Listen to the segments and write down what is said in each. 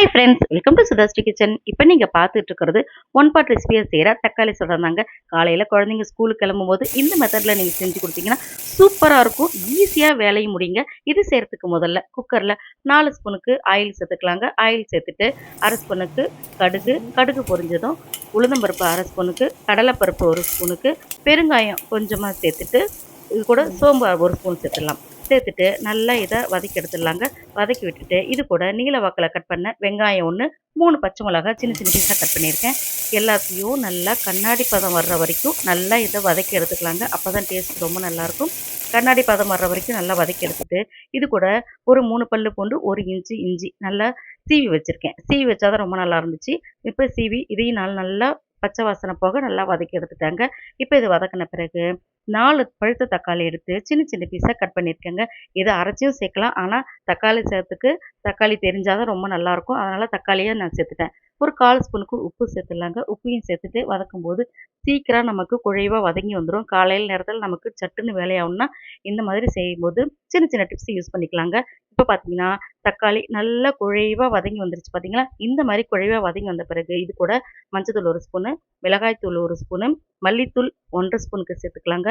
Hi friends, welcome to Sudhasri kitchen. இப்போ நீங்கள் பார்த்துட்டு இருக்கிறது ஒன் பாட் ரெசிபியாக செய்கிற தக்காளி சாதம் தாங்க. காலையில் குழந்தைங்க ஸ்கூலுக்கு கிளம்பும்போது இந்த மெத்தடில் நீங்கள் செஞ்சு கொடுத்தீங்கன்னா சூப்பராக இருக்கும். ஈஸியாக வேலையும் முடியுங்க. இது செய்கிறதுக்கு முதல்ல குக்கரில் 4 ஸ்பூனுக்கு ஆயில் சேர்த்துக்கலாங்க. ஆயில் சேர்த்துட்டு 1/2 ஸ்பூனுக்கு கடுகு பொரிஞ்சதும் உளுந்தம்பருப்பு 1/2 ஸ்பூனுக்கு, கடலைப்பருப்பு 1 ஸ்பூனுக்கு, பெருங்காயம் கொஞ்சமாக சேர்த்துட்டு இது கூட சோம்பு 1 ஸ்பூன் சேர்த்துடலாம். சேர்த்துட்டு நல்லா இதை வதக்கி எடுத்துடலாங்க. வதக்கி விட்டுட்டு இது கூட நீல வாக்கில் கட் பண்ண வெங்காயம் 1, 3 பச்சை மிளகாய் சின்ன சின்ன பீஸாக கட் பண்ணியிருக்கேன். எல்லாத்தையும் நல்லா கண்ணாடி பதம் வர்ற வரைக்கும் நல்லா இதை வதக்கி எடுத்துக்கலாங்க. அப்போ தான் டேஸ்ட் ரொம்ப நல்லாயிருக்கும். கண்ணாடி பதம் வர்ற வரைக்கும் நல்லா வதக்கி எடுத்துட்டு இது கூட ஒரு 3 பல்லு பூண்டு, 1 இன்ச்சு இஞ்சி நல்லா சீவி வச்சுருக்கேன். சீவி வச்சா தான் ரொம்ப நல்லா இருந்துச்சு. இப்போ சீவி இதையும் நல்லா பச்சை வாசனை போக நல்லா வதக்கி எடுத்துட்டாங்க. இப்போ இது வதக்கின பிறகு 4 பழுத்த தக்காளி எடுத்து சின்ன சின்ன பீஸாக கட் பண்ணியிருக்கேங்க. இதை அரைச்சியும் சேர்க்கலாம். ஆனால் தக்காளி சேர்த்துக்கு தக்காளி தெரிஞ்சால் தான் ரொம்ப நல்லாயிருக்கும். அதனால் தக்காளியை நான் சேர்த்துட்டேன். ஒரு 1/4 ஸ்பூனுக்கு உப்பு சேர்த்துடலாங்க. உப்பையும் சேர்த்துட்டு வதக்கும்போது சீக்கிரம் நமக்கு குழைவாக வதங்கி வந்துடும். காலையில் நேரத்தில் நமக்கு சட்டுன்னு வேலையாகணும்னா இந்த மாதிரி செய்யும்போது சின்ன சின்ன டிப்ஸ் யூஸ் பண்ணிக்கலாங்க. இப்போ பார்த்தீங்கன்னா தக்காளி நல்லா குழைவாக வதங்கி வந்துருச்சு பார்த்தீங்களா? இந்த மாதிரி குழைவாக வதங்கி வந்த பிறகு இது கூட மஞ்சத்தூள் 1 ஸ்பூனு, மிளகாய்த்தூள் 1 ஸ்பூனு, மல்லித்தூள் 1 ஸ்பூனுக்கு சேர்த்துக்கலாங்க.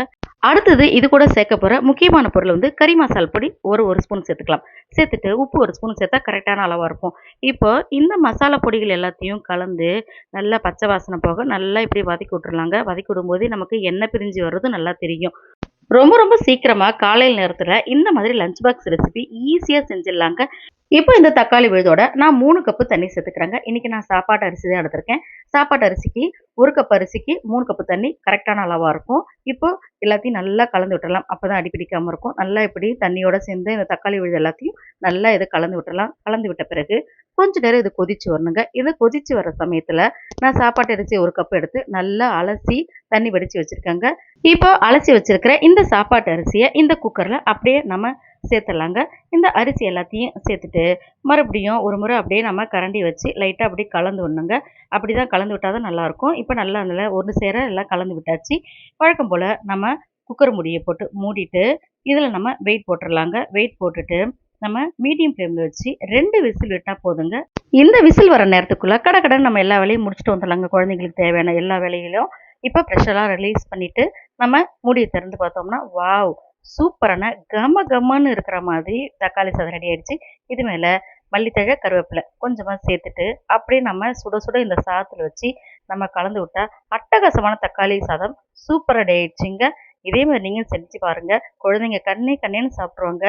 அடுத்தது இது கூட சேர்க்க போகிற முக்கியமான பொருள் வந்து கறி மசால் பொடி ஒரு ஸ்பூன் சேர்த்துக்கலாம். சேர்த்துட்டு உப்பு 1 ஸ்பூன் சேர்த்தா கரெக்டான அளவாக இருக்கும். இப்போ இந்த மசாலா பொடிகள் எல்லாத்தையும் கலந்து நல்லா பச்சை வாசனை போக நல்லா இப்படி வதக்கி விட்டுறலாங்க. வதக்கி விடும்போது நமக்கு எண்ணெய் பிரிஞ்சு வர்றது நல்லா தெரியும். ரொம்ப ரொம்ப சீக்கிரமாக காலையில் நேரத்தில் இந்த மாதிரி லஞ்ச் பாக்ஸ் ரெசிபி ஈஸியாக செஞ்சிடலாங்க. இப்போ இந்த தக்காளி விழுதோட நான் 3 கப்பு தண்ணி சேர்த்துக்கிறேங்க. இன்றைக்கி நான் சாப்பாட்டு அரிசி தான் எடுத்திருக்கேன். சாப்பாட்டு அரிசிக்கு 1 கப் அரிசிக்கு 3 கப்பு தண்ணி கரெக்டான அளவாக இருக்கும். இப்போ எல்லாத்தையும் நல்லா கலந்து விட்டுறலாம். அப்போ தான் அடிப்பிடிக்காமல் இருக்கும். நல்லா இப்படி தண்ணியோட சேர்ந்து இந்த தக்காளி விழுது எல்லாத்தையும் நல்லா இதை கலந்து விட்டுறலாம். கலந்து விட்ட பிறகு கொஞ்ச நேரம் இது கொதிச்சு வரணுங்க. இது கொதிச்சு வர சமயத்தில் நான் சாப்பாட்டு அரிசி 1 கப் எடுத்து நல்லா அலசி தண்ணி வடித்து வச்சுருக்கேங்க. இப்போ அலசி வச்சுருக்கிற இந்த சாப்பாட்டு அரிசியை இந்த குக்கரில் அப்படியே நம்ம சேர்த்துடலாங்க. இந்த அரிசி எல்லாத்தையும் சேர்த்துட்டு மறுபடியும் ஒரு முறை அப்படியே நம்ம கரண்டி வச்சு லைட்டாக அப்படியே கலந்து விடணுங்க. அப்படி தான் கலந்து விட்டால் தான் நல்லாயிருக்கும். இப்போ நல்லா ஒன்று சேர எல்லாம் கலந்து விட்டாச்சு. வழக்கம் போல் நம்ம குக்கர் மூடியை போட்டு மூடிட்டு இதில் நம்ம வெயிட் போட்டுடலாங்க. வெயிட் போட்டுட்டு நம்ம மீடியம் ஃப்ளேமில் வச்சு 2 விசில் விட்டால் போதுங்க. இந்த விசில் வர நேரத்துக்குள்ளே கடகடன்னு நம்ம எல்லா வேலையும் முடிச்சுட்டு வந்துடலாங்க. குழந்தைங்களுக்கு தேவையான எல்லா வேலைகளையும் இப்போ ப்ரெஷரெலாம் ரிலீஸ் பண்ணிவிட்டு நம்ம மூடியை திறந்து பார்த்தோம்னா வாவ், சூப்பரான கமன்னு இருக்கிற மாதிரி தக்காளி சாதம் ரெடி ஆயிடுச்சு. இது மேலே மல்லித்தழை, கருவேப்பிலை கொஞ்சமாக சேர்த்துட்டு அப்படியே நம்ம சுட சுட இந்த சாதத்தில் வச்சு நம்ம கலந்து விட்டா அட்டகாசமான தக்காளி சாதம் சூப்பராக ரெடி ஆயிடுச்சுங்க. இதே மாதிரி நீங்கள் செஞ்சு பாருங்கள். குழந்தைங்க கண்ணேன்னு சாப்பிட்ருவாங்க.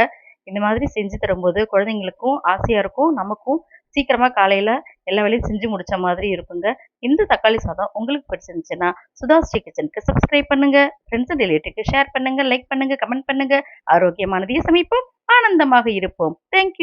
இந்த மாதிரி செஞ்சு தரும்போது குழந்தைங்களுக்கும் ஆசையாக இருக்கும், நமக்கும் சீக்கிரமாக காலையில் எல்லா வேலையும் செஞ்சு முடித்த மாதிரி இருக்குங்க. இந்த தக்காளி சாதம் உங்களுக்கு பிடிச்சிருந்துச்சுன்னா சுதாஸ்ரீ கிச்சனுக்கு சப்ஸ்கிரைப் பண்ணுங்கள். ஃப்ரெண்ட்ஸ் அண்ட் ரிலேட்டிவ்க்கு ஷேர் பண்ணுங்கள், லைக் பண்ணுங்கள், கமெண்ட் பண்ணுங்கள். ஆரோக்கியமானதையும் சமைப்போம், ஆனந்தமாக இருப்போம். தேங்க்யூ.